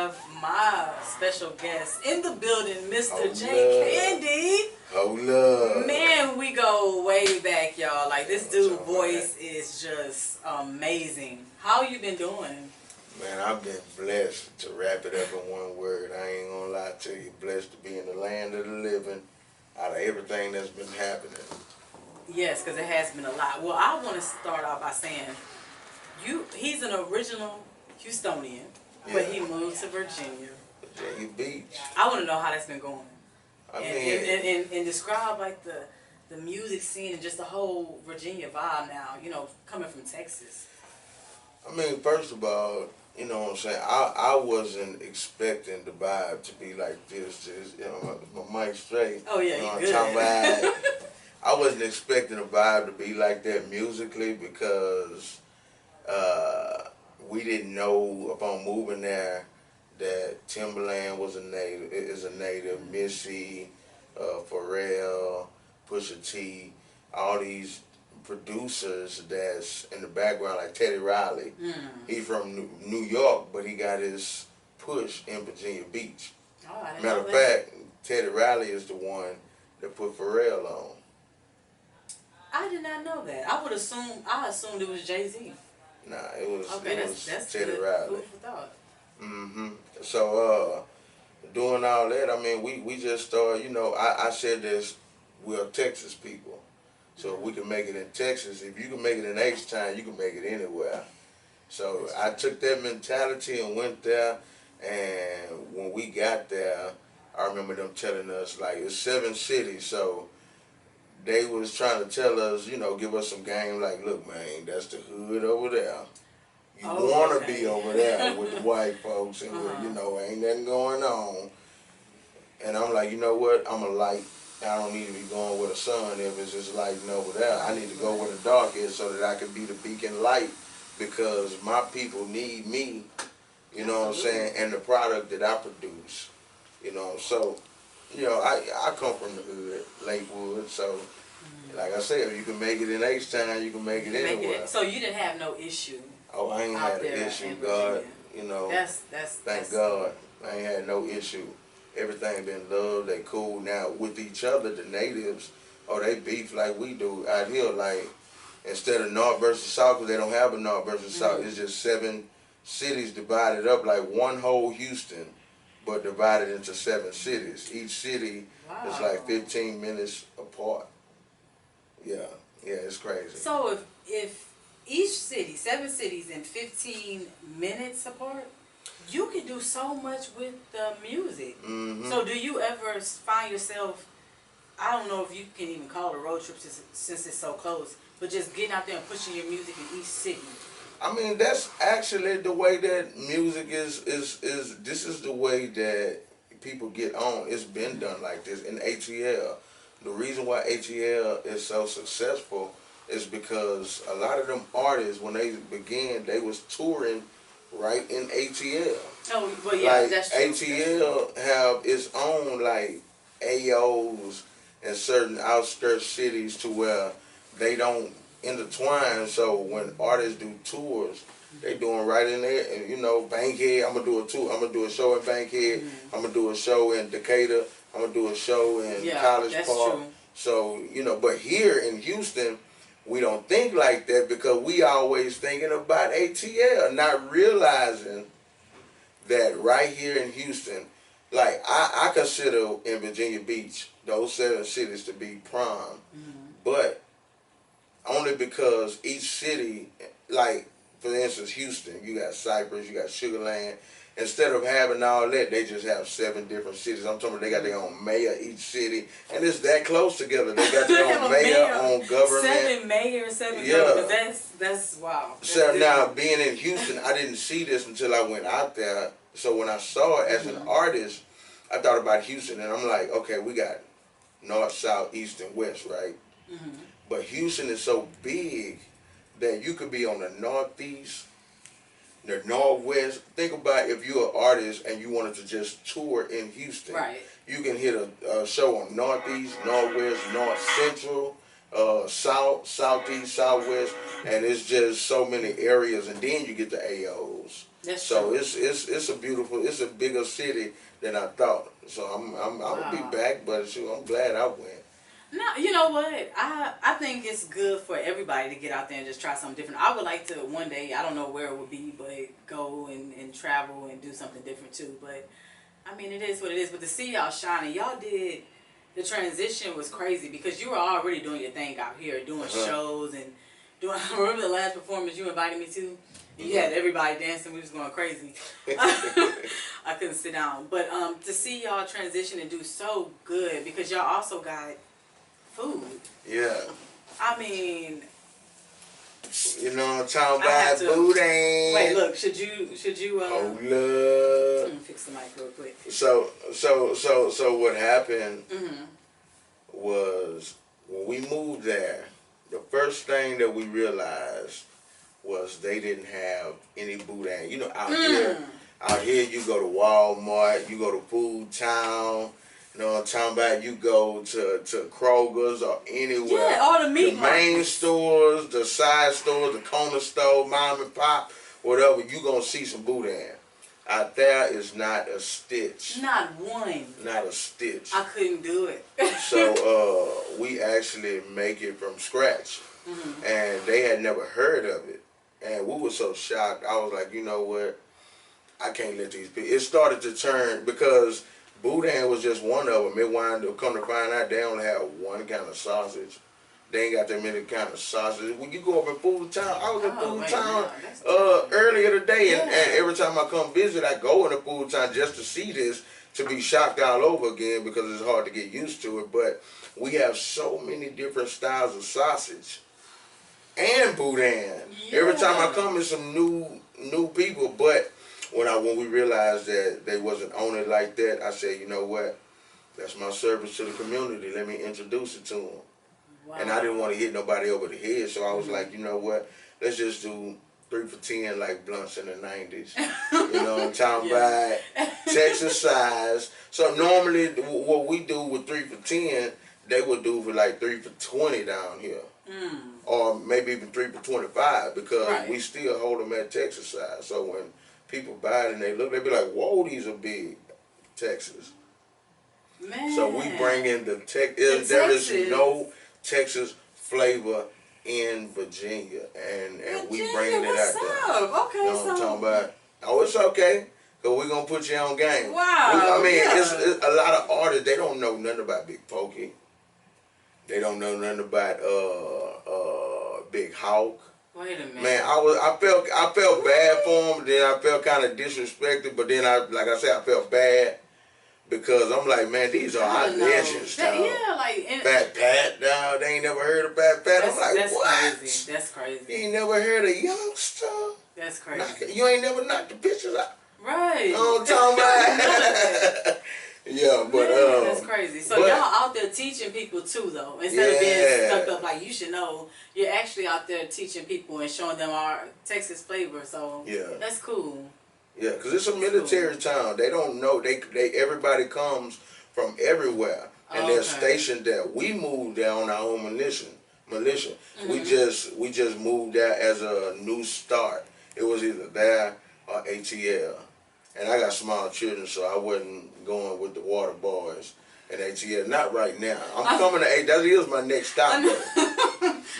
have my special guest in the building, Mr. J. Candy. Hold up. Man, we go way back, y'all. Like, this dude's voice is just amazing. How you been doing? Man, I've been blessed, to wrap it up in one word. I ain't gonna lie to you. Blessed to be in the land of the living out of everything that's been happening. Yes, because it has been a lot. Well, I want to start off by saying, he's an original Houstonian, but he moved to Virginia. Virginia Beach. I want to know how that's been going. I mean, and describe like the music scene and just the whole Virginia vibe now, you know, coming from Texas. I mean, first of all, you know what I'm saying, I wasn't expecting the vibe to be like this. Just, you know, my mic straight. Oh yeah, you know you good. I wasn't expecting the vibe to be like that musically because we didn't know upon moving there that Timberland is a native, Missy, Pharrell, Pusha T, all these producers that's in the background, like Teddy Riley. He's from New York, but he got his push in Virginia Beach. Oh, I didn't Matter know of that. fact, Teddy Riley is the one that put Pharrell on. I did not know that. I assumed it was Jay-Z. Nah, it was That's Teddy good. Riley. Food for thought. So doing all that, I mean, we just started, you know, I said this, we're Texas people. So if we can make it in Texas, if you can make it in H-Town, you can make it anywhere. So I took that mentality and went there, and when we got there, I remember them telling us, like, it's 7 cities, so they was trying to tell us, you know, give us some game, like, look, man, that's the hood over there. You want to be over there with the white folks, and you know, ain't nothing going on. And I'm like, you know what, I'm a light. I don't need to be going with the sun if it's just lighting over there. I need to go where the dark is so that I can be the beacon light, because my people need me, you know what I'm saying, and the product that I produce, you know. So, you know, I come from the hood, Lakewood, so like I said, if you can make it in H-Town, you can make it anywhere. So you didn't have no issue. Oh, I ain't had an issue, God, you know. Thank God, I ain't had no issue. Everything been love, they cool. Now, with each other, the natives, they beef like we do out here. Like, instead of North versus South, because they don't have a North versus South, it's just 7 cities divided up like one whole Houston, but divided into 7 cities. Each city is like 15 minutes apart. Yeah, it's crazy. So if each city, 7 cities in 15 minutes apart, you can do so much with the music. So do you ever find yourself, I don't know if you can even call it a road trip since it's so close, but just getting out there and pushing your music in each city? I mean, that's actually the way that music is this is the way that people get on. It's been done like this in ATL. The reason why ATL is so successful is because a lot of them artists, when they began, they was touring right in ATL. Oh, well, yeah, like, that's true. ATL have its own, like, AOs in certain outskirts cities to where they don't intertwine. So when artists do tours, they doing right in there. And, you know, Bankhead, I'm going to do a tour. I'm going to do a show in Bankhead. I'm going to do a show in Decatur. I'm going to do a show in College Park. True. So, you know, but here in Houston, we don't think like that because we always thinking about ATL, not realizing that right here in Houston, like I consider in Virginia Beach, those 7 cities to be prime, but only because each city, like for instance Houston, you got Cypress, you got Sugar Land. Instead of having all that, they just have 7 different cities. I'm talking about they got their own mayor each city, and it's that close together. They got their own mayor, own government. 7 mayors, 7 governors. That's wow. So now, being in Houston, I didn't see this until I went out there. So when I saw it as an artist, I thought about Houston, and I'm like, okay, we got north, south, east, and west, right? But Houston is so big that you could be on the northeast, the northwest. Think about if you're an artist and you wanted to just tour in Houston. Right. You can hit a show on northeast, northwest, north central, south, southeast, southwest, and it's just so many areas. And then you get the AOs. That's so true. it's a beautiful, it's a bigger city than I thought. So I'm gonna be back, but shoot, I'm glad I went. No, you know what? I think it's good for everybody to get out there and just try something different. I would like to one day, I don't know where it would be, but go and travel and do something different too. But I mean, it is what it is. But to see y'all shining, y'all did, the transition was crazy because you were already doing your thing out here, doing shows and doing, I remember the last performance you invited me to? You had everybody dancing, we was going crazy. I couldn't sit down. But to see y'all transition and do so good because y'all also got food. Yeah. I mean, you know what I'm talking about? Booty. Wait, look, should you hold up. Let me fix the mic real quick. So what happened was when we moved there, the first thing that we realized was they didn't have any boudin. You know, out here you go to Walmart, you go to Food Town, you know what I'm talking about, you go to Kroger's or anywhere. Yeah, all the meat main stores, the side stores, the corner store, mom and pop, whatever, you gonna see some boudin. Out there is not a stitch. Not one. Not a stitch. I couldn't do it. So we actually make it from scratch. And they had never heard of it. And we were so shocked. I was like, you know what? I can't let these people. It started to turn because boudin was just one of them. It wound up, come to find out, they only have one kind of sausage. They ain't got that many kind of sausages. When you go up in Food Town, I was in Food Town earlier today, and every time I come visit, I go into Food Town just to see this, to be shocked all over again because it's hard to get used to it. But we have so many different styles of sausage and boudin. Every time I come, it's some new people. But when we realized that they wasn't on it like that, I said, you know what? That's my service to the community. Let me introduce it to them. Wow. And I didn't want to hit nobody over the head, so I was like, you know what? Let's just do 3 for $10 like blunts in the 90s. You know what I'm talking about? Texas size. So normally what we do with 3 for 10, they would do for like 3 for 20 down here. Or maybe even 3 for 25 because we still hold them at Texas size. So when people buy it and they look, they be like, whoa, these are big Texas. Man. So we bring in the Texas. There is no Texas flavor in Virginia, and we bringing it out there. Okay, you know what I'm talking about? Oh, it's okay, because we're going to put you on game. Wow. I mean, it's a lot of artists, they don't know nothing about Big Pokey. They don't know nothing about Big Hawk. Wait a minute. Man, I felt bad for him, then I felt kind of disrespected, but then like I said, I felt bad. Because I'm like, man, these are our legends, dog. Yeah, like Fat Pat, dog. They ain't never heard of Fat Pat. I'm like, what? Crazy. That's crazy. You ain't never heard of Youngster? That's crazy. You ain't never knocked the pictures out. Right. You know what I'm talking about? Yeah, but that's crazy. So y'all out there teaching people too, though. Instead of being stuck up like you should know, you're actually out there teaching people and showing them our Texas flavor. So that's cool. Yeah, because it's a military town. They don't know. They everybody comes from everywhere, and they're stationed there. We moved there on our own militia. We just moved there as a new start. It was either there or ATL, and I got small children, so I wasn't going with the water boys and ATL. Not right now. I'm coming to ATL. That is my next stop.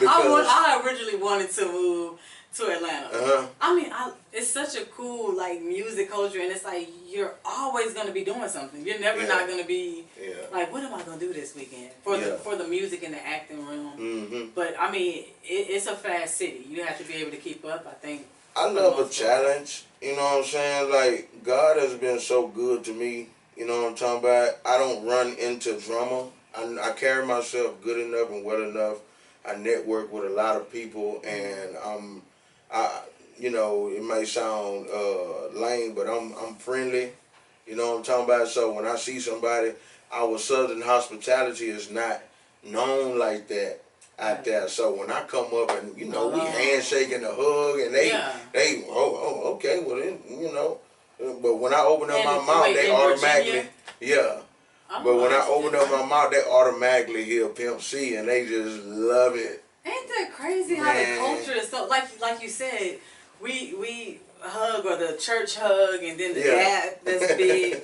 I originally wanted to move to Atlanta. I mean, it's such a cool like music culture, and it's like you're always gonna be doing something. You're never not gonna be like, what am I gonna do this weekend for the music and the acting realm? But I mean, it's a fast city. You have to be able to keep up. I think. I love a challenge. You know what I'm saying? Like God has been so good to me. You know what I'm talking about? I don't run into drama. I carry myself good enough and well enough. I network with a lot of people, and you know, it may sound lame, but I'm friendly. You know what I'm talking about? So when I see somebody, our Southern hospitality is not known like that out there. So when I come up and, you know, we handshake and a hug, and they okay, well, then, you know. But when I open up my mouth, they automatically, but when I open up my mouth, they automatically hear Pimp C, and they just love it. Ain't that crazy how the culture is so, like you said, we hug or the church hug, and then the gap that's big.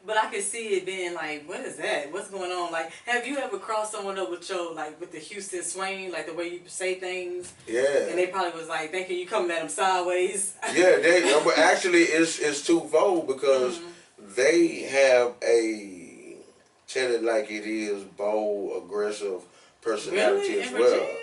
But I can see it being like, what is that? What's going on? Like, have you ever crossed someone up with your, like, with the Houston swing, like the way you say things? Yeah. And they probably was like, thinking you coming at them sideways. Yeah, but actually it's twofold because they have a, tell it like it is, bold, aggressive personality as well. Virginia?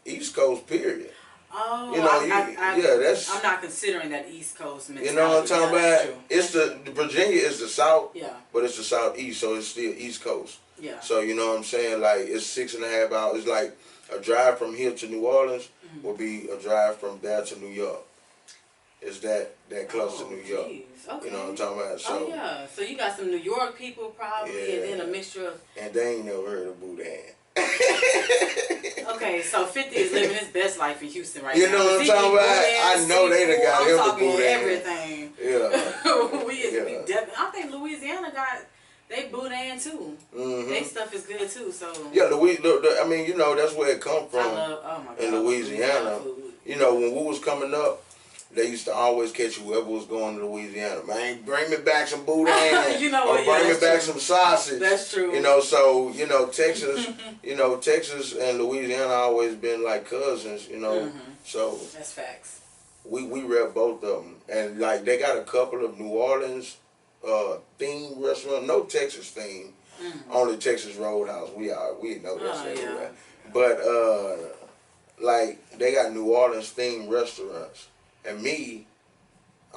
East Coast, period. Oh, you know, that's. I'm not considering that East Coast mentality. You know what I'm talking about? It's the Virginia is the South, yeah, but it's the Southeast, so it's still East Coast. Yeah. So you know what I'm saying? Like it's 6.5 hours. It's like a drive from here to New Orleans will be a drive from there to New York. It's that close to New York. Okay. You know what I'm talking about? So, yeah. So you got some New York people probably, and then a mixture of. And they ain't never heard of Boudin. Okay, so 50 is living his best life in Houston right now. You know what I'm talking about? I know they done got him the Boudin. Everything. Yeah. I think Louisiana got they Boudin too. They stuff is good too. So yeah, I mean, you know, that's where it come from. I love, oh my God, in Louisiana. You know, when we was coming up, they used to always catch whoever was going to Louisiana. Man, bring me back some boudin. You know what? Or bring me back some sausage. That's true. You know, so, you know, Texas, Texas and Louisiana always been like cousins, you know. So that's facts. We rep both of them. And like they got a couple of New Orleans themed restaurants, no Texas theme. Only Texas Roadhouse. We know that's everywhere. Yeah. But like they got New Orleans themed restaurants. And me,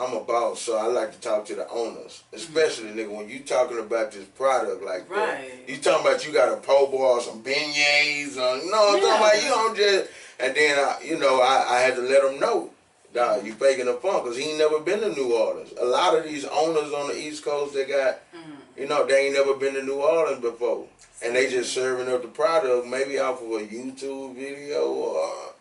I'm a boss, so I like to talk to the owners. Especially, nigga, when you talking about this product like that. You talking about you got a po' boy or some beignets, or, you know what I'm talking about? You don't just... And then, I had to let them know, dog, you faking the fun, because he ain't never been to New Orleans. A lot of these owners on the East Coast, they got, they ain't never been to New Orleans before. And they just serving up the product, maybe off of a YouTube video, or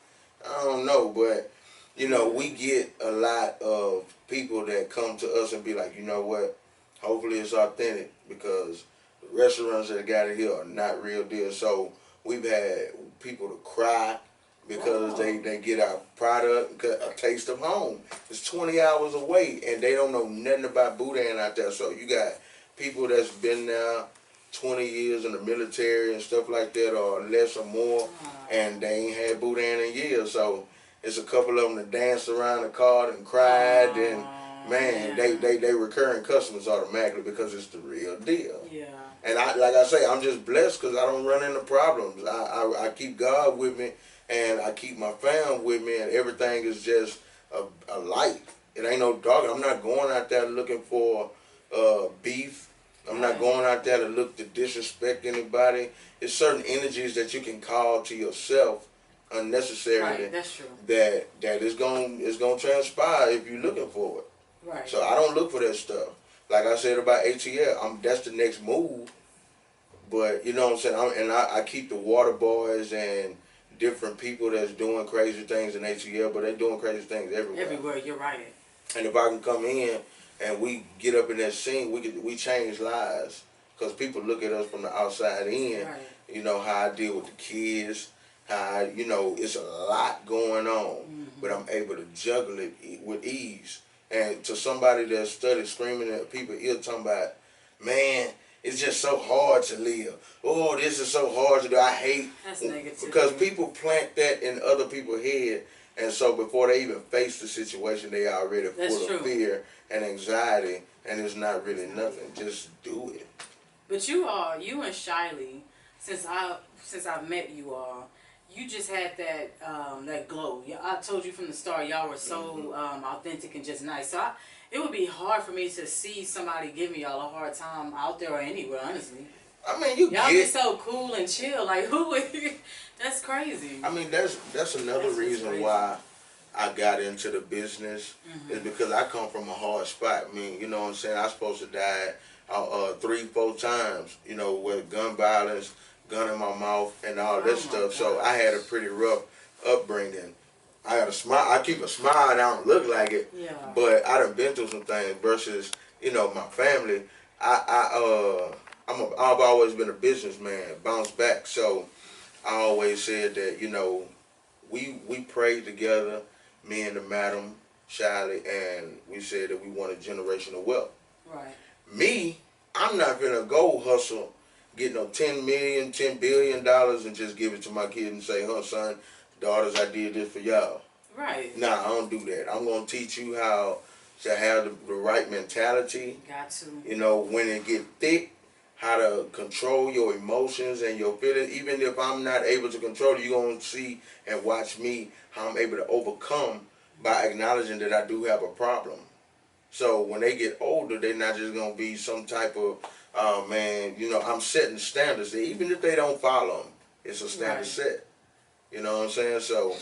I don't know, but... You know, we get a lot of people that come to us and be like, you know what, hopefully it's authentic because the restaurants that got it here are not real deal. So we've had people to cry because they get our product, a taste of home. It's 20 hours away and they don't know nothing about boudin out there. So you got people that's been there 20 years in the military and stuff like that or less or more and they ain't had boudin in years. So it's a couple of them that danced around the car and cried, and man, they recurring customers automatically because it's the real deal. Yeah. And like I say, I'm just blessed because I don't run into problems. I keep God with me, and I keep my fam with me, and everything is just a light. It ain't no dog. I'm not going out there looking for beef. I'm not going out there to look to disrespect anybody. It's certain energies that you can call to yourself unnecessarily that's true. that it's gonna transpire if you're looking for it. Right. So I don't look for that stuff. Like I said about ATL, that's the next move. But you know what I'm saying? I keep the water boys and different people that's doing crazy things in ATL, but they're doing crazy things everywhere. Everywhere, you're right. And if I can come in and we get up in that scene, we change lives. Because people look at us from the outside in. Right. You know, how I deal with the kids. How, it's a lot going on, but I'm able to juggle it with ease. And to somebody that studied screaming at people ear talking about, man, it's just so hard to live. Oh, this is so hard to do. I hate. That's negative. Because people plant that in other people's head, and so before they even face the situation, they already full of fear and anxiety, and it's not really nothing. Just do it. But you and Shiley, since I've met you all, you just had that glow. I told you from the start, y'all were so authentic and just nice. So it would be hard for me to see somebody giving y'all a hard time out there or anywhere, honestly. I mean, y'all be so cool and chill. Like, who would... That's crazy. I mean, that's another reason why I got into the business is because I come from a hard spot. I mean, you know what I'm saying? I was supposed to die 3-4 times, with gun violence, gun in my mouth, and all that stuff. So I had a pretty rough upbringing. I had a smile. I keep a smile, and I don't look like it. Yeah. But I done been through some things versus, my family. I've always been a businessman, bounce back. So I always said that, we prayed together, me and the madam, Shiley, and we said that we wanted generational wealth. Right. Me, I'm not gonna go hustle, get no $10 million, $10 billion and just give it to my kid and say, huh, son, daughters, I did this for y'all. Right. Nah, I don't do that. I'm gonna teach you how to have the right mentality. Got to. You know, when it get thick, how to control your emotions and your feelings. Even if I'm not able to control it, you're going to see and watch me how I'm able to overcome by acknowledging that I do have a problem. So when they get older, they're not just going to be some type of, oh man, you know, I'm setting standards. Even if they don't follow them, it's a standard set. You know what I'm saying? So,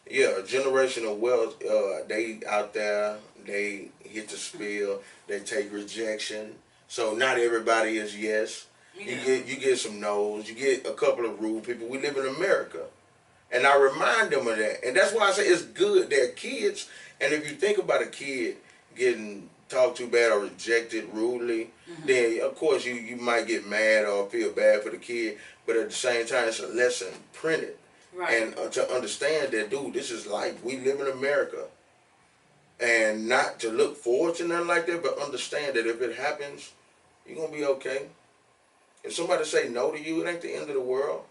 yeah, generational wealth, they out there, they hit the spill, they take rejection. So not everybody is yes. Yeah. You get some no's. You get a couple of rude people. We live in America, and I remind them of that. And that's why I say it's good. They're kids, and if you think about a kid getting talked to bad or rejected rudely, then of course you might get mad or feel bad for the kid. But at the same time, it's a lesson printed, and to understand that, dude, this is life. We live in America, and not to look forward to nothing like that, but understand that if it happens, you're going to be okay. If somebody say no to you, it ain't the end of the world.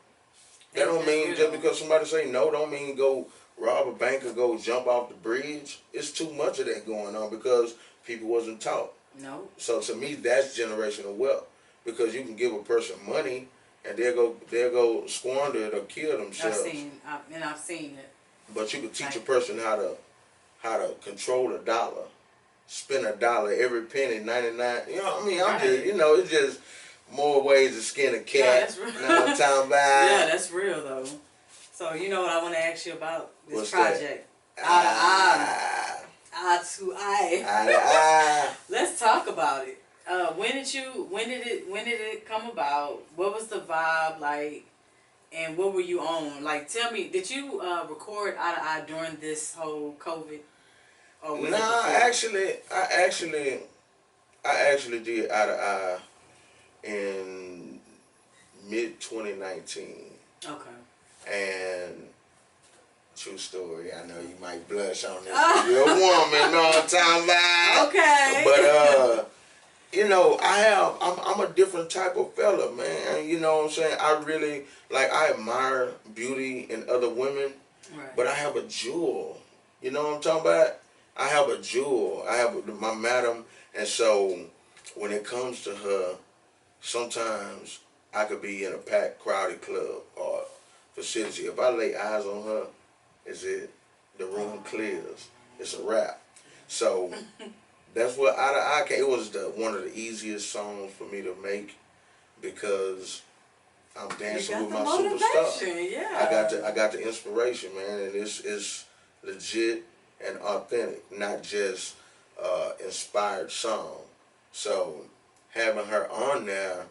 That don't mean just because somebody say no, don't mean go rob a bank or go jump off the bridge. It's too much of that going on because people wasn't taught. No. So to me, that's generational wealth, because you can give a person money and they'll go squander it or kill themselves. I've seen it. But you can teach a person how to control a dollar. Spend a dollar, every penny, 99. You know what I mean? I'm just, you know, it's just more ways to skin a cat. Yeah, that's real. You know what I'm talking about? Yeah, that's real though. So you know what I want to ask you about this What's project? That? Eye to eye. Eye to eye. Let's talk about it. When did it come about? What was the vibe like? And what were you on? Like, tell me, did you record Eye to Eye during this whole COVID? No, I actually did Eye to Eye in mid-2019. Okay. And true story, I know you might blush on this. You're a woman, know what I'm talking about? Okay. But you know, I'm a different type of fella, man. You know what I'm saying? I really, like, I admire beauty in other women, but I have a jewel. You know what I'm talking about? I have a jewel. I have my madam, and so when it comes to her, sometimes I could be in a packed, crowded club or facility. If I lay eyes on her, the room clears. It's a wrap. So that's what Eye to Eye came. It was one of the easiest songs for me to make because I'm dancing with my superstar. Yeah. I got the inspiration, man, and it's legit and authentic, not just inspired song. So having her on there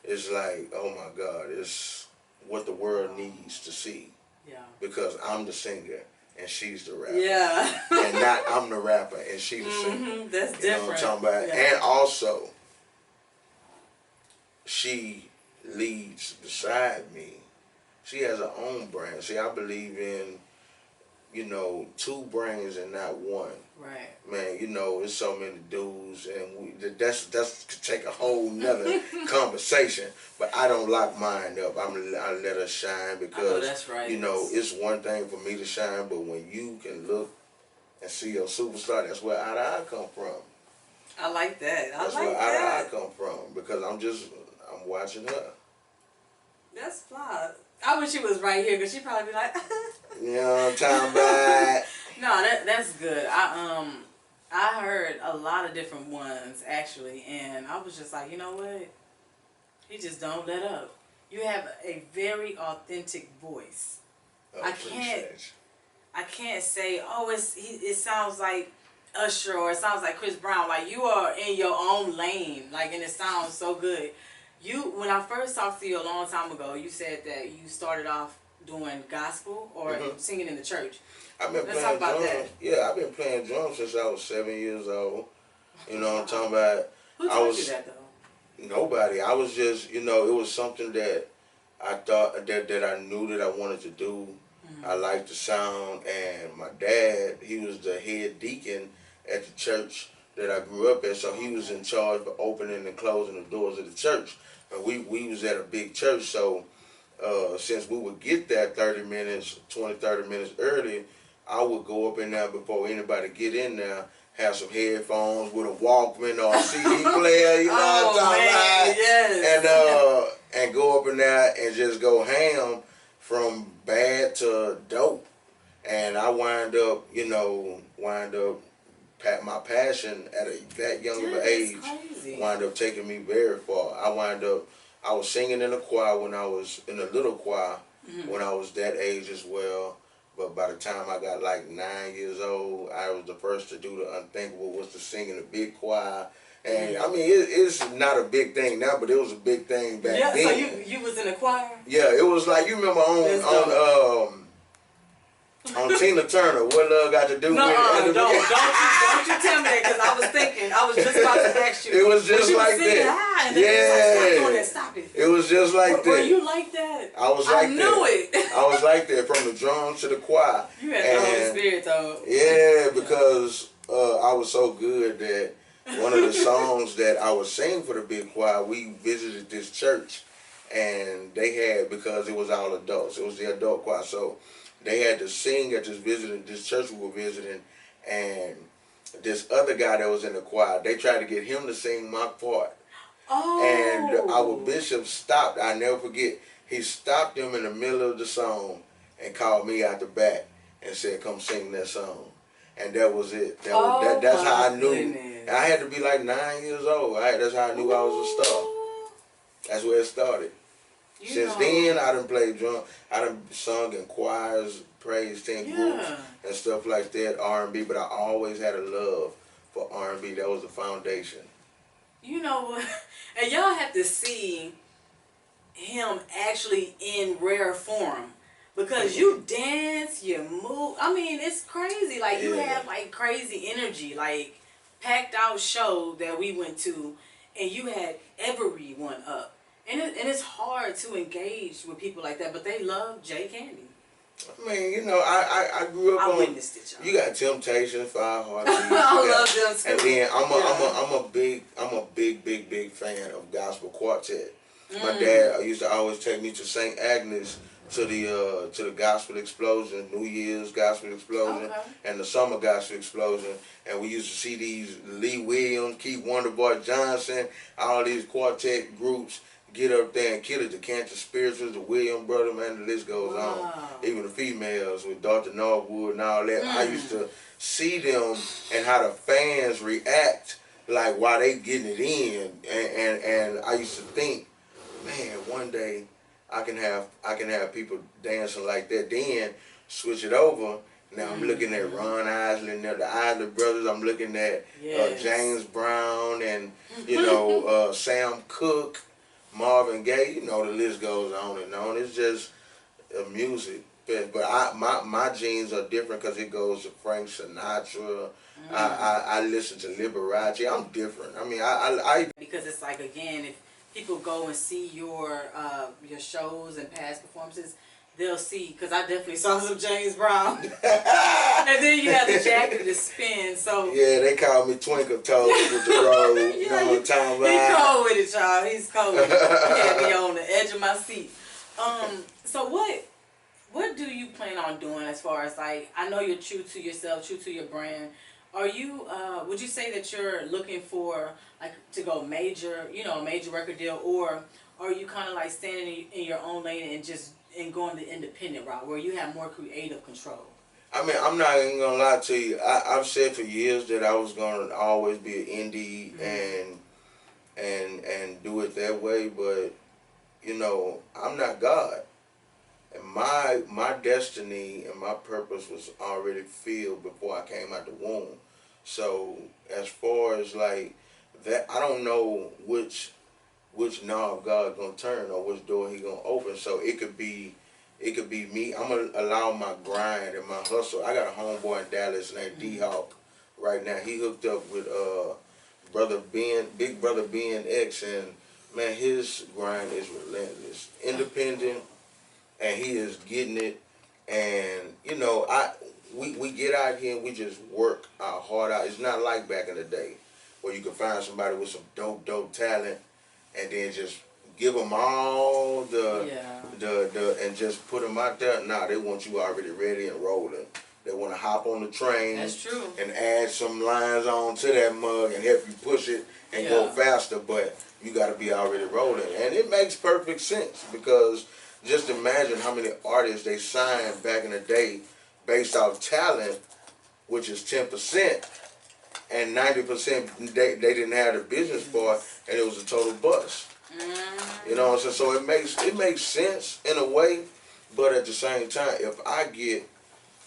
is like, oh my God, it's what the world needs to see. Yeah. Because I'm the singer and she's the rapper. Yeah. And not I'm the rapper and she's the singer. That's different. You know what I'm talking about? Yeah. And also, she leads beside me. She has her own brand. See, I believe in, you know, two brains and not one. Right. Man, you know, there's so many dudes, and that's could take a whole nother conversation. But I don't lock mine up. I let her shine because that's right. You know, it's one thing for me to shine, but when you can look and see your superstar, that's where Eye to Eye come from. I like that. That's where Eye to Eye come from, because I'm watching her. That's fly. I wish she was right here, because she'd probably be like, you know what I'm talking about? No, that's good. I heard a lot of different ones, actually, and I was just like, you know what? He just don't let up. You have a very authentic voice. I can't say, oh, it sounds like Usher or it sounds like Chris Brown. Like, you are in your own lane, like, and it sounds so good. When I first talked to you a long time ago, you said that you started off doing gospel or singing in the church. I've been playing drums. Yeah, I've been playing drums since I was 7 years old. You know what I'm talking about? Who taught you that though? Nobody. I was just, you know, it was something that I thought that I knew that I wanted to do. I liked the sound, and my dad, he was the head deacon at the church that I grew up at, so he was in charge of opening and closing the doors of the church. And we was at a big church, so since we would get there 30 minutes, 20, 30 minutes early, I would go up in there before anybody get in there, have some headphones with a Walkman or a CD player, you know what I'm talking about? Yes. And go up in there and just go ham from bad to dope. And I wind up my passion at that young of an age wind up taking me very far. I was singing in a choir when I was in a little choir when I was that age as well. But by the time I got like 9 years old, I was the first to do the unthinkable, was to sing in a big choir. And I mean, it's not a big thing now, but it was a big thing back then. Yeah, so you was in a choir? Yeah, it was like, you remember on Tina Turner, What Love Got to Do with It? Don't you tell me that, because I was just about to ask you. It was just like that. Yeah. Stop it. It was just like that. Were you like that? I was like that. I knew it. I was like that, from the drums to the choir. You had the Holy Spirit, though. Yeah, because I was so good that one of the songs that I was singing for the big choir, we visited this church, and they had, because it was all adults, it was the adult choir, so they had to sing at this church we were visiting, and this other guy that was in the choir, they tried to get him to sing my part. Oh. And our bishop stopped, I never forget, he stopped him in the middle of the song and called me out the back and said, come sing that song. And that was it. That's how I knew. And I had to be like 9 years old. That's how I knew I was a star. That's where it started. Since then, I done played drum. I done sung in choirs, praise team groups, and stuff like that, R&B. But I always had a love for R&B. That was the foundation. You know what? And y'all have to see him actually in rare form. Because you dance, you move. I mean, it's crazy. Like, you have, like, crazy energy. Like, packed out show that we went to, and you had everyone up. And it's hard to engage with people like that, but they love J Candy. I mean, I grew up I on. witnessed it, y'all. You got Temptation, Fire Heartbeat. I love them too. And then I'm a big fan of gospel quartet. My dad used to always take me to St. Agnes to the gospel explosion, New Year's gospel explosion, and the summer gospel explosion. And we used to see these Lee Williams, Keith Wonderboy Johnson, all these quartet groups get up there and kill it. The Cantor Spirituals, the Williams Brothers, man, the list goes on. Even the females with Dr. Norwood and all that. I used to see them and how the fans react, like while they getting it in. And I used to think, man, one day I can have people dancing like that. Then switch it over. Now I'm looking at Ron Isley, the Isley Brothers. I'm looking at James Brown and Sam Cooke, Marvin Gaye. The list goes on and on. It's just music. But my genes are different because it goes to Frank Sinatra. I listen to Liberace. I'm different. I mean, I because it's like, again, if people go and see your shows and past performances, they'll see, because I definitely saw some James Brown. And then you have the jacket to spin, so. Yeah, they call me Twinkle Toes with the robe. You know what I'm talking about? He's cold with it, y'all. He's cold with it. He had me on the edge of my seat. So what do you plan on doing as far as, like, I know you're true to yourself, true to your brand. Are you, would you say that you're looking for, like, to go major, a major record deal, or are you kind of like standing in your own lane and going the independent route where you have more creative control? I mean, I'm not even gonna lie to you. I've said for years that I was gonna always be an indie and do it that way, but I'm not God. And my destiny and my purpose was already filled before I came out the womb. So as far as like that, I don't know which knob God gonna turn or which door he gonna open. So it could be me. I'm gonna allow my grind and my hustle. I got a homeboy in Dallas named D-Hawk right now. He hooked up with Big Brother Ben X, and man, his grind is relentless, independent, and he is getting it. And you know, we get out here and we just work our heart out. It's not like back in the day where you can find somebody with some dope talent and then just give them all the and just put them out there. Nah, they want you already ready and rolling. They want to hop on the train. That's true. And add some lines on to that mug and help you push it and go faster. But you got to be already rolling, and it makes perfect sense because just imagine how many artists they signed back in the day based off talent, which is 10%, and 90% they didn't have the business part, and it was a total bust. You know what I'm saying? So it makes sense in a way, but at the same time, if I get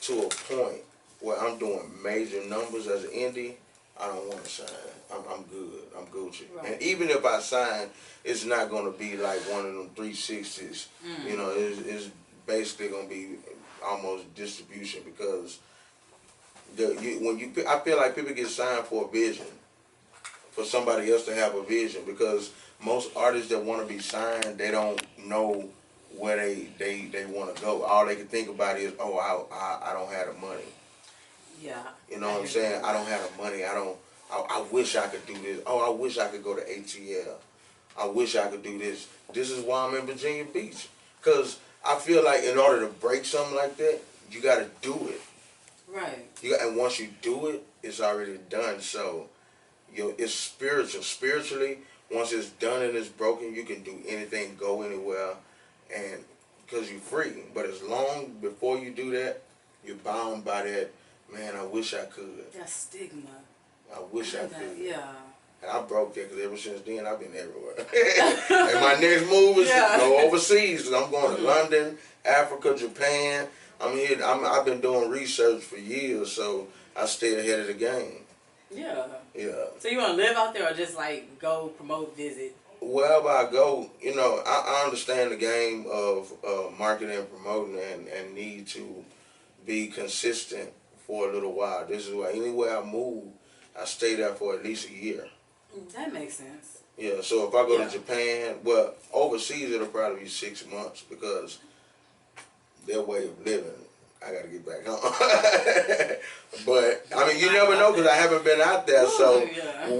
to a point where I'm doing major numbers as an indie, I don't want to sign. I'm good. I'm Gucci. Right. And even if I sign, it's not going to be like one of them 360s. You know, it's basically going to be almost distribution because I feel like people get signed for a vision, for somebody else to have a vision, because most artists that want to be signed, they don't know where they want to go. All they can think about is, oh, I don't have the money. Yeah. You know what I'm saying? I don't have the money. I wish I could do this. Oh, I wish I could go to ATL. I wish I could do this. This is why I'm in Virginia Beach. Because I feel like in order to break something like that, you got to do it. Right. And once you do it, it's already done. So, it's spiritual. Spiritually, once it's done and it's broken, you can do anything, go anywhere, and because you're free. But as long before you do that, you're bound by that. Man, I wish I could. That stigma. I wish I could. Yeah. And I broke that because ever since then I've been everywhere. And my next move is to go overseas. I'm going to London, Africa, Japan. I'm here. I've been doing research for years, so I stay ahead of the game. Yeah. Yeah. So you want to live out there or just like go promote, visit? Wherever I go, you know, I understand the game of marketing and promoting and need to be consistent for a little while. This is why anywhere I move, I stay there for at least a year. That makes sense. Yeah, so if I go to Japan, well, overseas it'll probably be 6 months because their way of living, I got to get back home. But, I mean, you never know because I haven't been out there, so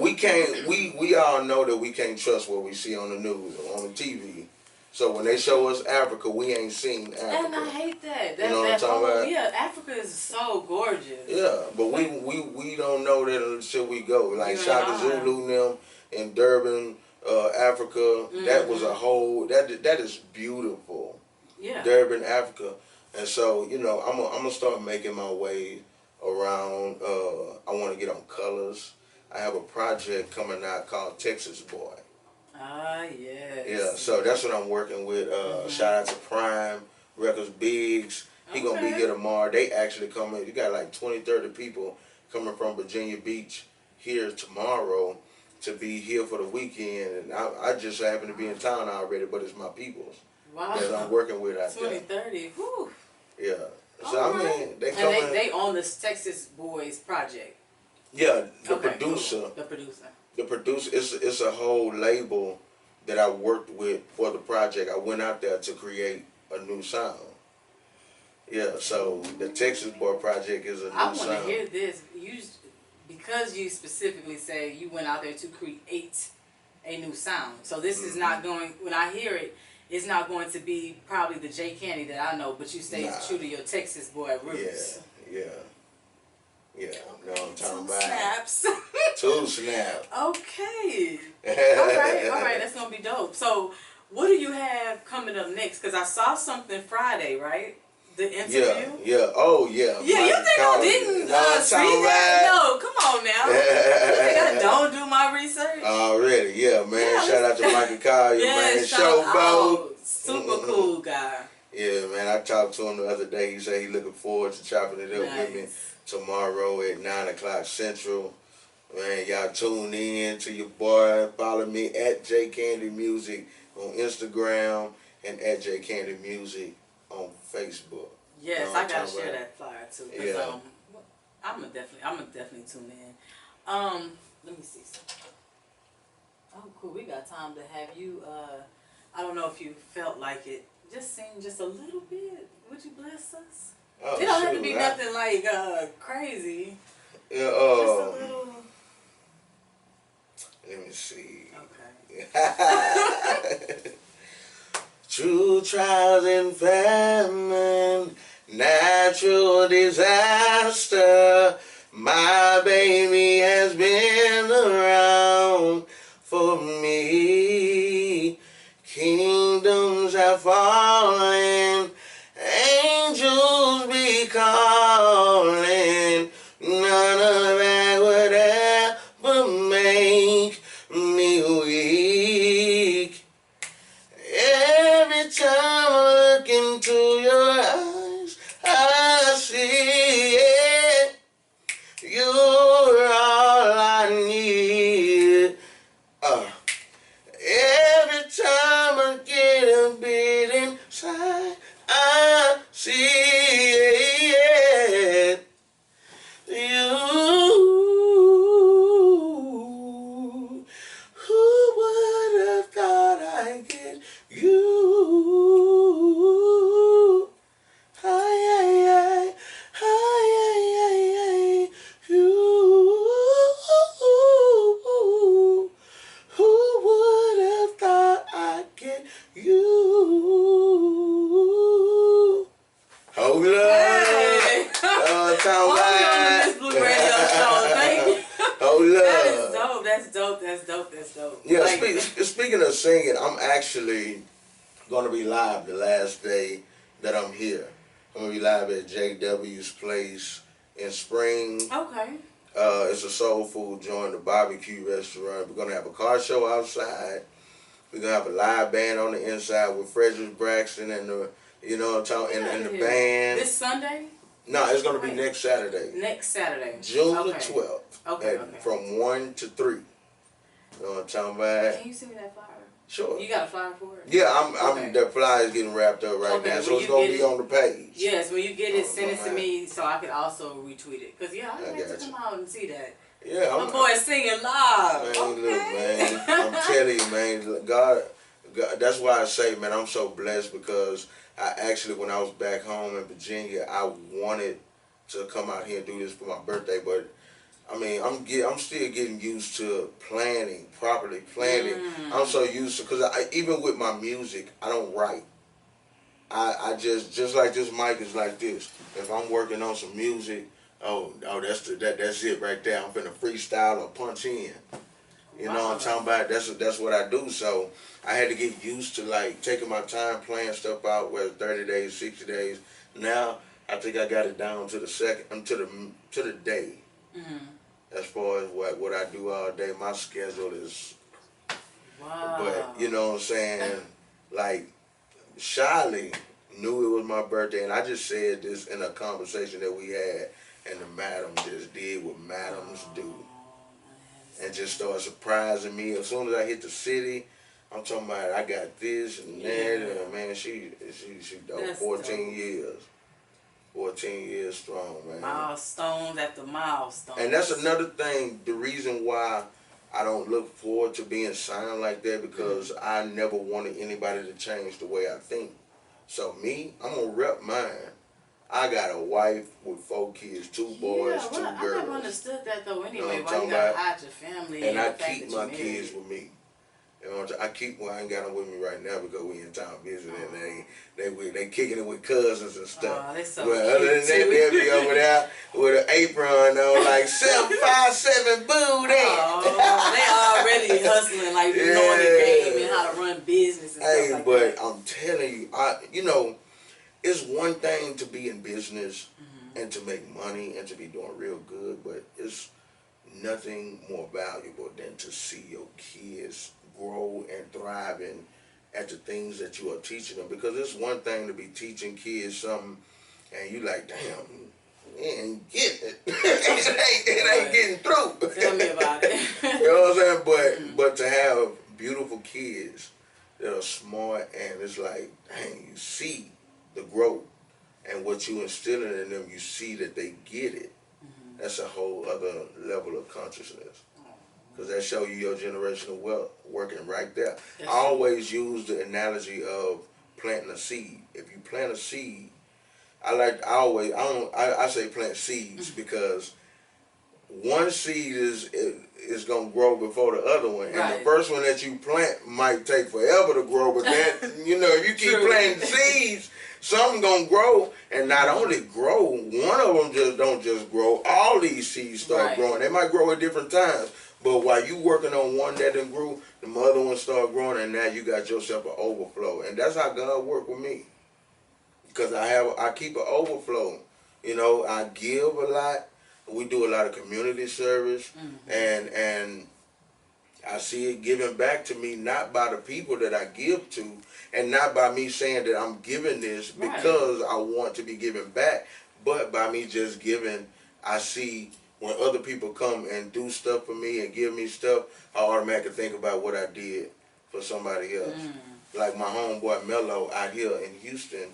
we can't, we all know that we can't trust what we see on the news or on the TV. So when they show us Africa, we ain't seen Africa. And I hate that. You know what I'm talking about? Yeah, Africa is so gorgeous. Yeah, but we don't know that until we go. Like Shaka Zulu and them in Durban, Africa, that was a whole, that is beautiful. Yeah. Durban, Africa. And so, you know, I'm gonna start making my way around. I want to get on Colors. I have a project coming out called Texas Boy. Ah, yes. Yeah, so that's what I'm working with. Shout out to Prime Records Biggs. He gonna be here tomorrow. They actually coming. You got like 20, 30 people coming from Virginia Beach here tomorrow to be here for the weekend. And I just happen to be in town already, but it's my peoples that I'm working with out 20, 30. Whew. Yeah. So I mean, they coming. And they on this Texas Boys project. Yeah, the producer. Cool. The producer. The producer, it's a whole label that I worked with for the project. I went out there to create a new sound. Yeah, so the Texas Boy project is a new sound. I want to hear this. Because you specifically say you went out there to create a new sound. So this is not going, when I hear it, it's not going to be probably the J Candy that I know, but you stay true to your Texas Boy roots. Yeah. Yeah, no, I'm talking about. Snaps. 2 snaps. Okay. All right, that's going to be dope. So, what do you have coming up next? Because I saw something Friday, right? The interview? Yeah. Oh, yeah. Yeah, you think I didn't read that? No, come on now. You think I don't do my research? Already, yeah, man. Shout out to Michael Collier, man. Showboat. Super cool guy. Yeah, man. I talked to him the other day. He said he's looking forward to chopping it up with me tomorrow at 9 o'clock Central. Man, y'all tune in to your boy. Follow me at J Candy Music on Instagram and at J Candy Music on Facebook. Yes, I gotta share that flyer too. Yeah. I'm gonna definitely tune in. Let me see something. Oh, cool. We got time to have you. I don't know if you felt like it. Just sing just a little bit. Would you bless us? Oh, It don't have to shoot, be nothing like crazy. Yeah, Just a little. let me see. Okay. True trials and famine, natural disaster. My baby has been around for me. Kingdoms have fallen, angels be calling. None of that would ever make me weak. Every time I look into your eyes, I see it. You're all I need. Every time I get a bit inside, I see it. You. Who would have thought I'd get you? Hi, you. Who would have thought I'd get you? Hold up. Hey. Hold on the Miss Blue Radio Show. Thank you. Hold up. That is dope. That's dope. Yeah, Like, speaking of singing, I'm actually going to be live the last day that I'm here. I'm going to be live at JW's place in Spring. okay. It's a soul food joint, a barbecue restaurant. We're going to have a car show outside. We're going to have a live band on the inside with Frederick Braxton and the, and the band. This Sunday? No, it's going to be next Saturday. Next Saturday. June the 12th. Okay. From 1 to 3. You know what I'm talking about? Can you send me that flyer? Sure. You got a flyer for it? Yeah, I'm the flyer is getting wrapped up right now, so it's going to be on the page. Yes, when you get it, send it to me so I can also retweet it. Because, I'd like to come out and see that. Yeah, my boy singing live. Man, okay. Look, man, I'm telling you, man, God, that's why I say, man, I'm so blessed because I actually, when I was back home in Virginia, I wanted to come out here and do this for my birthday, but I mean, I'm still getting used to properly planning. I'm so used to, because even with my music, I don't write. I just like this mic is like this. If I'm working on some music, that's it right there. I'm finna freestyle or punch in. You know what I'm talking about? That's what I do. So I had to get used to like taking my time playing stuff out, whether 30 days, 60 days. Now I think I got it down to the to the day. As far as what I do all day, my schedule is. Wow. But you know what I'm saying? Like, Shiley knew it was my birthday, and I just said this in a conversation that we had, and the madam just did what madams do, and just started surprising me. As soon as I hit the city, I'm talking about I got this and that, and man, she dope. 14 years. 14 years strong, man. Milestones after milestones. And that's another thing, the reason why I don't look forward to being signed like that, because I never wanted anybody to change the way I think. So me, I'm going to rep mine. I got a wife with 4 kids, 2 boys, 2 girls. I never understood that though anyway, you know why you got to hide your family. And I keep my kids with me. You know, I ain't got them with me right now because we in town visiting. They kicking it with cousins and stuff. Oh, they so well, cute other than that, they'll be over there with an apron on, like 757 booty. Oh, they already hustling, like knowing the game and how to run business and stuff like that. But I'm telling you, it's one thing to be in business and to make money and to be doing real good, but it's nothing more valuable than to see your kids grow and thriving at the things that you are teaching them. Because it's one thing to be teaching kids something and you like, damn, we ain't getting it. it ain't getting through. Tell me about it. You know what I'm saying? But to have beautiful kids that are smart, and it's like, dang, you see the growth and what you instilling in them, you see that they get it. That's a whole other level of consciousness. Because that show you your generational wealth working right there. I always use the analogy of planting a seed. If you plant a seed I say plant seeds because one seed is gonna grow before the other one, and the first one that you plant might take forever to grow. But that if you keep planting seeds, some gonna grow, and not only grow, one of them don't just grow. All these seeds start growing. They might grow at different times, but while you working on one that done grew, the other one start growing, and now you got yourself an overflow. And that's how God work with me, because I keep an overflow. I give a lot. We do a lot of community service, and I see it given back to me, not by the people that I give to, and not by me saying that I'm giving this because I want to be given back, but by me just giving. I see when other people come and do stuff for me and give me stuff, I automatically think about what I did for somebody else. Like my homeboy Mello out here in Houston,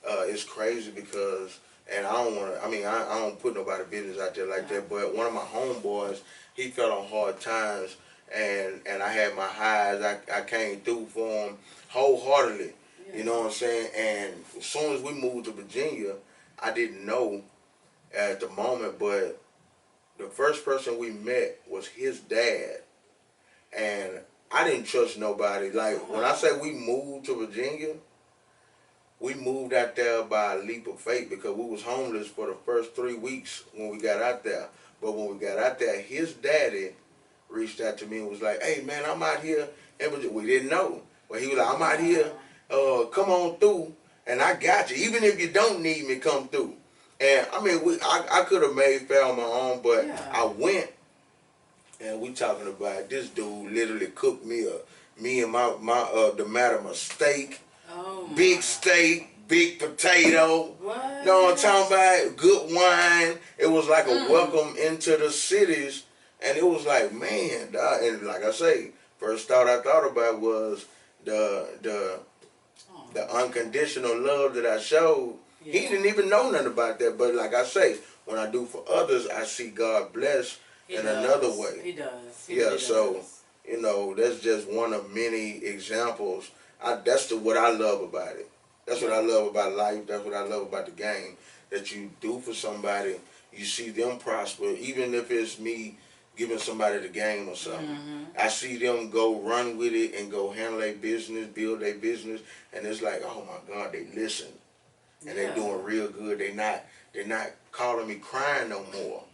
it's crazy because, and I don't put nobody business out there like that, but one of my homeboys, he fell on hard times, and I had my highs. I came through for him wholeheartedly. You know what I'm saying? And as soon as we moved to Virginia, I didn't know at the moment, but the first person we met was his dad, and I didn't trust nobody. Like, when I say we moved to Virginia, we moved out there by a leap of faith because we was homeless for the first 3 weeks when we got out there. But when we got out there, his daddy reached out to me and was like, "Hey man, I'm out here." And we didn't know. But he was like, "I'm out here, come on through, and I got you. Even if you don't need me, come through." And I mean, I could have made fair on my own, but I went, and we talking about this dude literally cooked me and the madam a steak, big steak, big potato. What? You know what I'm talking about? Good wine. It was like a welcome into the cities, and it was like, man, dog. And like I say, first thought I thought about was the unconditional love that I showed. He didn't even know nothing about that, but like I say, when I do for others, I see God bless in another way. He does. He really so does. That's just one of many examples. That's what I love about it. That's what I love about life. That's what I love about the game. That you do for somebody, you see them prosper, even if it's me giving somebody the game or something. I see them go run with it and go handle their business, build their business, and it's like, oh my God, they listen. And they're doing real good. They're not calling me crying no more.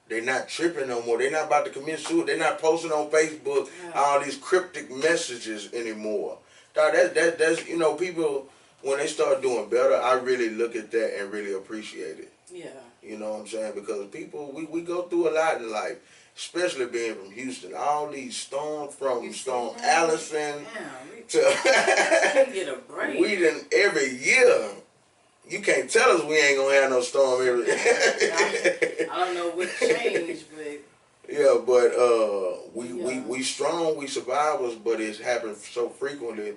They're not tripping no more. They're not about to commit suicide. They're not posting on Facebook all these cryptic messages anymore. That's people, when they start doing better, I really look at that and really appreciate it. Yeah. You know what I'm saying? Because people, we go through a lot in life, especially being from Houston. All these storms from Storm Allison to get a break. We done every year. You can't tell us we ain't gonna have no storm every I don't know what changed, but yeah, but we strong, we survivors, but it's happened so frequently.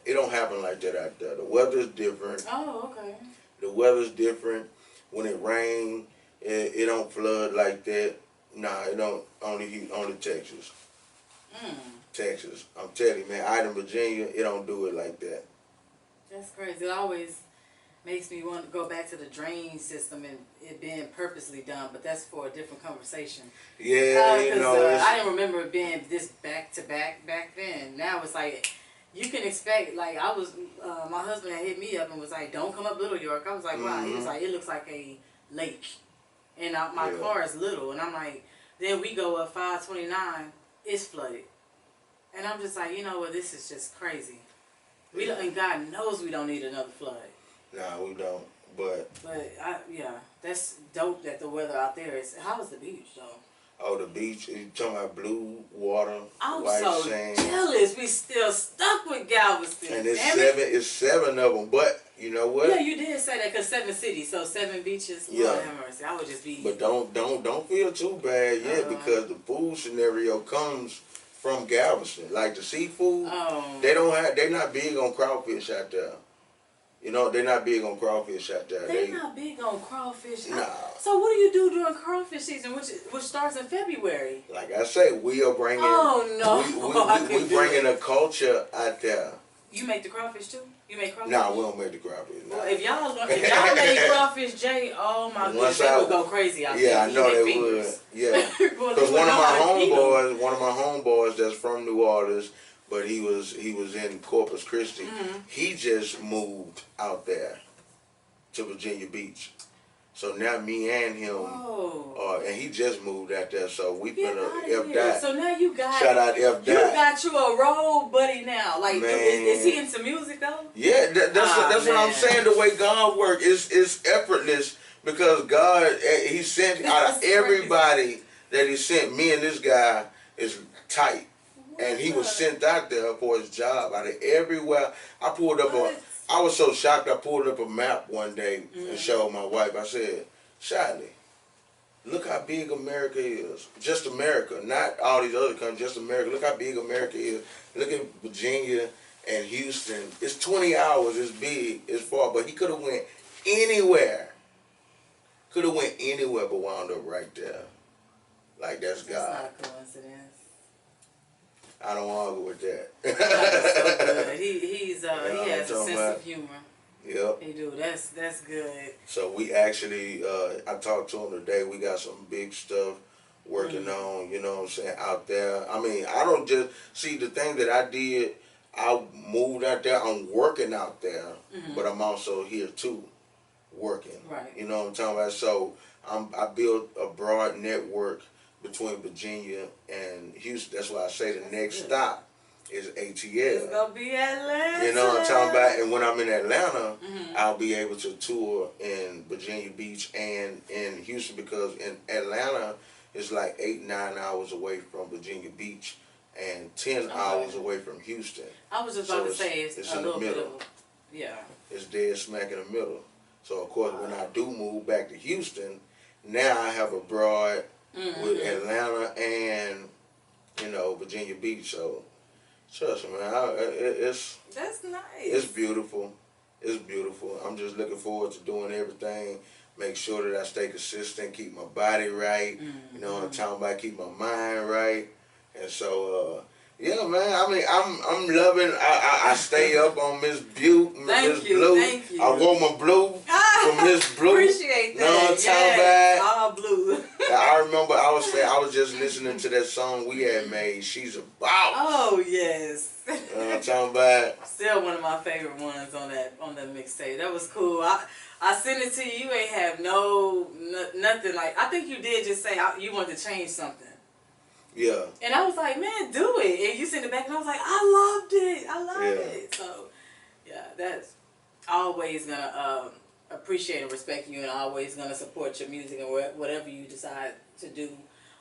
It don't happen like that out there. The weather's different. Oh, okay. The weather's different. When it rains, it don't flood like that. Nah, it don't. Only Texas. Texas. I'm telling you, man. Out in Virginia, it don't do it like that. That's crazy. It always makes me want to go back to the drain system and it being purposely done, but that's for a different conversation. Yeah, I didn't remember it being this back to back then. Now it's like you can expect. Like I was, my husband had hit me up and was like, "Don't come up Little York." I was like, "Wow." He was like, "It looks like a lake," and my car is little, and I'm like, then we go up 529, it's flooded, and I'm just like, you know what? This is just crazy. We don't, and God knows we don't need another flood. Nah, we don't. But that's dope that the weather out there is. How was the beach though? Oh, the beach. You talking about blue water, I'm white so sand. jealous. We still stuck with Galveston. And it's seven of them. But you know what? Yeah, you did say that because 7 cities, so 7 beaches. Lord have mercy. I would just be. But don't feel too bad yet because the food scenario comes from Galveston. Like the seafood, they're not big on crawfish out there. You know, they're not big on crawfish out there. They're not big on crawfish. Nah. So what do you do during crawfish season, which starts in February? Like I say, we are bringing. Oh no! We bringing a culture out there. You make the crawfish too? You make crawfish? Nah, we don't make the crawfish. Nah. Well, if y'all made crawfish, Jay, oh my goodness, they would go crazy out there. Yeah, I know they would. Yeah, because one of my homeboys that's from New Orleans, but he was in Corpus Christi. He just moved out there to Virginia Beach. So now me and him, and he just moved out there, so we finna F that. So now you got, shout out F that. You got you a road buddy now. Like, is he into music though? Yeah, that's what I'm saying. The way God works is effortless because God, He sent out of everybody that He sent. Me and this guy is tight, and he was sent out there for his job. Out of everywhere, I pulled up I was so shocked. I pulled up a map one day and showed my wife. I said, "Shiley, look how big America is. Just America, not all these other countries. Just America. Look how big America is. Look at Virginia and Houston. It's 20 hours. It's big. It's far. But he could have went anywhere. Could have went anywhere, but wound up right there. Like that's God. That's not a coincidence. I don't argue with that. That's so good. He has a sense of humor. Yep. He do. That's good. So we actually, I talked to him today. We got some big stuff working on, you know what I'm saying, out there. I mean, I don't just, see the thing that I did, I moved out there, I'm working out there, but I'm also here too, working. Right. You know what I'm talking about? So I built a broad network between Virginia and Houston. That's why I say the next stop is ATL. It's gonna be Atlanta. You know what I'm talking about? And when I'm in Atlanta, I'll be able to tour in Virginia Beach and in Houston, because in Atlanta it's like 8-9 hours away from Virginia Beach and 10 hours away from Houston. I was just about to say it's a little bit of it's dead smack in the middle. So of course when I do move back to Houston, now I have a broad with Atlanta and, you know, Virginia Beach. So trust me, man, that's nice. It's beautiful. It's beautiful. I'm just looking forward to doing everything. Make sure that I stay consistent, keep my body right. You know what I'm talking about? Keep my mind right. And so, yeah, man. I mean, I'm loving. I stay up on Miss Blue. Thank you. I wore my blue from Miss Blue. Appreciate that. Know what I'm talking about? All blue. I remember I was just listening to that song we had made. She's a boss. Oh yes. You know what I'm talking about? Still one of my favorite ones on that mixtape. That was cool. I sent it to you. You ain't have nothing like. I think you did just say you wanted to change something. Yeah. And I was like, man, do it. And you sent it back, and I was like, I loved it. I loved it. So, yeah, that's always gonna appreciate and respect you, and always gonna support your music and whatever you decide to do.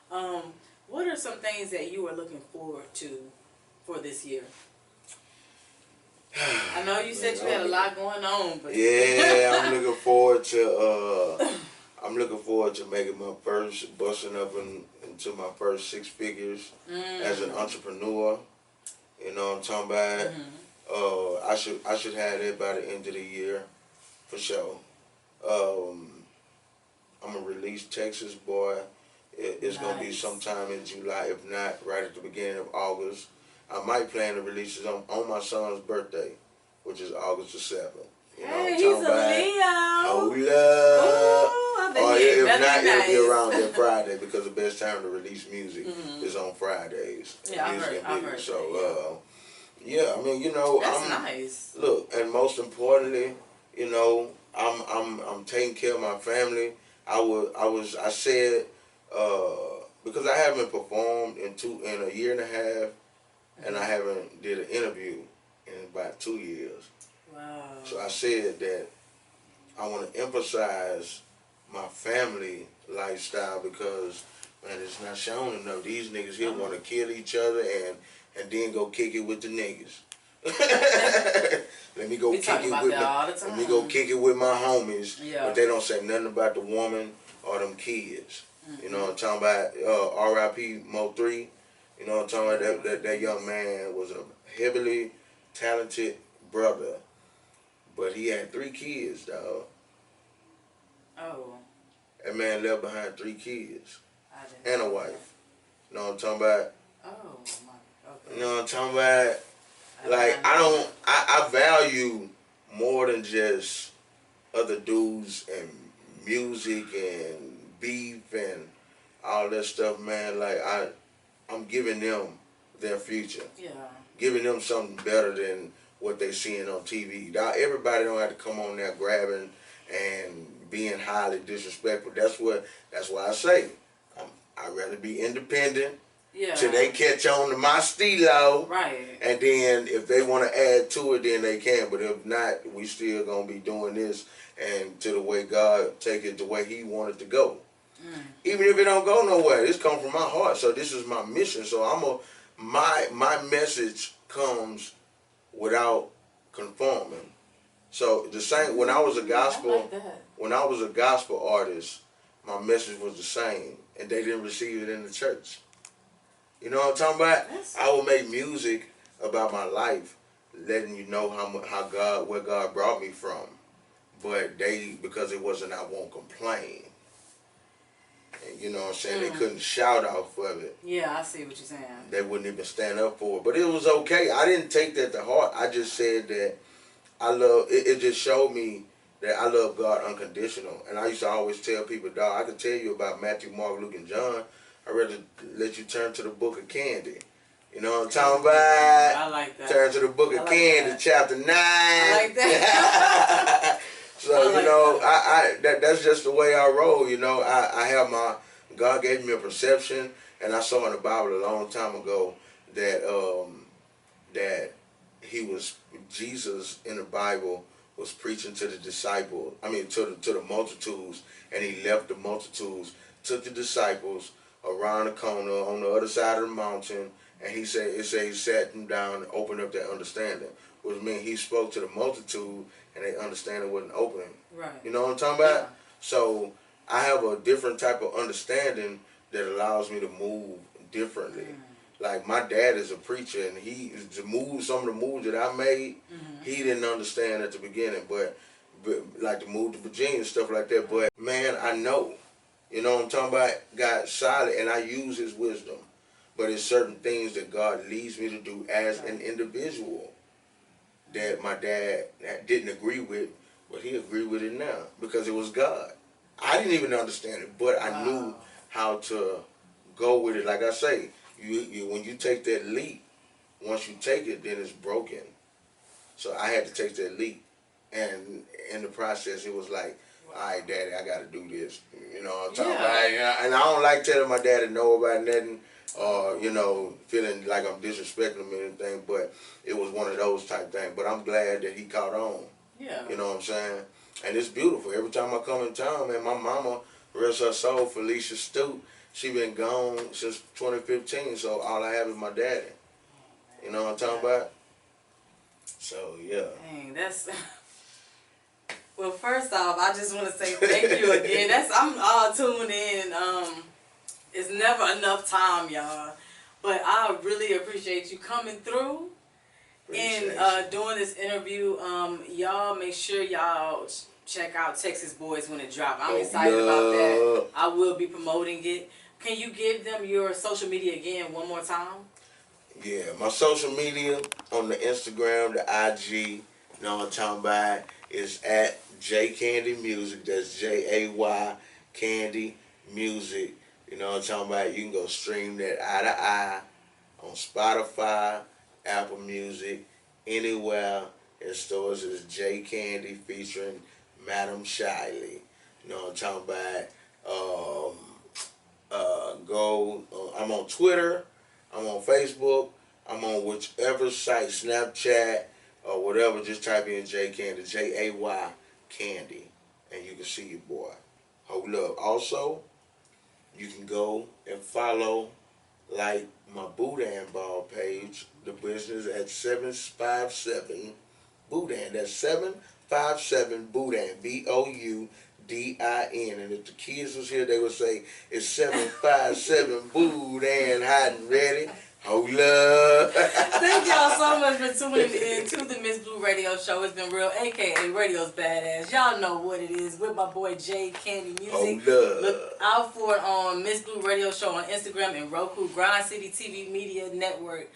What are some things that you are looking forward to for this year? I know you said you had a lot going on, but yeah, I'm looking forward to making my first, busting up into my first 6 figures as an entrepreneur. You know what I'm talking about? I should have that by the end of the year, for sure. I'm gonna release Texas Boy. It's gonna be sometime in July, if not right at the beginning of August. I might plan to release it on my son's birthday, which is August the 7th. You know hey, he's a Leo. Hold up. Or if not, it'll be around that Friday, because the best time to release music is on Fridays. Yeah, I've heard so, yeah, I mean, you know, that's nice. Look, and most importantly, you know, I'm taking care of my family. I said, because I haven't performed in a year and a half, and I haven't did an interview in about 2 years. Wow. So I said that I want to emphasize my family lifestyle, because, man, it's not shown enough. These niggas here want to kill each other and then go kick it with the niggas. Let me go kick it with my homies, but they don't say nothing about the woman or them kids. You know what I'm talking about? R.I.P. Mo 3. You know what I'm talking about? That young man was a heavily talented brother, but he had 3 kids, dog. Oh. That man left behind 3 kids and a wife. You know what I'm talking about? Oh, my. Okay. You know what I'm talking about? Like, I value more than just other dudes and music and beef and all that stuff, man. Like, I'm giving them their future. Yeah. Giving them something better than what they seeing on TV. Now, everybody don't have to come on there grabbing and being highly disrespectful. That's why I say I'd rather be independent. Yeah. Till they catch on to my stilo. Right. And then if they want to add to it, then they can. But if not, we still going to be doing this and to the way God take it the way he wanted to go. Even if it don't go nowhere, this come from my heart. So this is my mission. So my message comes without conforming. So the same when I was a gospel artist, my message was the same, and they didn't receive it in the church. You know what I'm talking about? I will make music about my life, letting you know where God brought me from. But because it wasn't I won't complain. And you know what I'm saying? They couldn't shout off of it. Yeah, I see what you're saying. They wouldn't even stand up for it. But it was okay. I didn't take that to heart. I just said that it just showed me that I love God unconditional. And I used to always tell people, dog, I could tell you about Matthew, Mark, Luke, and John. I'd rather let you turn to the book of Candy. You know what I'm talking about? I like that. Turn to the book of Candy, chapter 9. I like that. So, that's just the way I roll. You know, I have God gave me a perception, and I saw in the Bible a long time ago that Jesus in the Bible was preaching to the disciples, to the multitudes, and he left the multitudes, took the disciples around the corner on the other side of the mountain, and he sat them down and opened up their understanding, which means he spoke to the multitude and their understanding wasn't open. Right. You know what I'm talking about? Yeah. So I have a different type of understanding that allows me to move differently. Like my dad is a preacher, and some of the moves that I made, he didn't understand at the beginning, but like the move to Virginia and stuff like that. But man, I know. You know what I'm talking about? God solid, and I use his wisdom. But it's certain things that God leads me to do as an individual that my dad didn't agree with, but he agreed with it now because it was God. I didn't even understand it, but I knew how to go with it. Like I say, when you take that leap, once you take it, then it's broken. So I had to take that leap, and in the process, it was like, all right, Daddy, I got to do this. You know what I'm talking about? And I don't like telling my daddy no about nothing or, feeling like I'm disrespecting him or anything, but it was one of those type things. But I'm glad that he caught on. Yeah. You know what I'm saying? And it's beautiful. Every time I come in town, man, my mama, rest her soul, Felicia Stute, she been gone since 2015, so all I have is my daddy. You know what I'm talking about? So, yeah. Dang, that's... Well, first off, I just want to say thank you again. I'm all tuned in. It's never enough time, y'all. But I really appreciate you coming through and doing this interview. Y'all make sure y'all check out Texas Boys when it drops. I'm excited about that. I will be promoting it. Can you give them your social media again one more time? Yeah, my social media on the Instagram, the IG, you know what I'm talking about, is at J Candy Music. That's Jay Candy Music. You know what I'm talking about? You can go stream that eye to eye on Spotify, Apple Music, anywhere in stores. It's J Candy featuring Madam Shiley. You know what I'm talking about? I'm on Twitter. I'm on Facebook. I'm on whichever site, Snapchat or whatever. Just type in J Candy, Jay Candy, and you can see your boy. Hold up. Also, you can go and follow, like, my Boudin Ball page, the business at 757 Boudin. That's 757 Boudin, Boudin. And if the kids was here, they would say it's 757 Boudin, hot and ready. Hold up. Thank y'all so much for tuning in to the Miss Blue Radio Show. It's been real, a.k.a. Radio's Badass. Y'all know what it is with my boy J Candy Music. Hold up. Look out for it on Miss Blue Radio Show on Instagram and Roku, Grind City TV Media Network.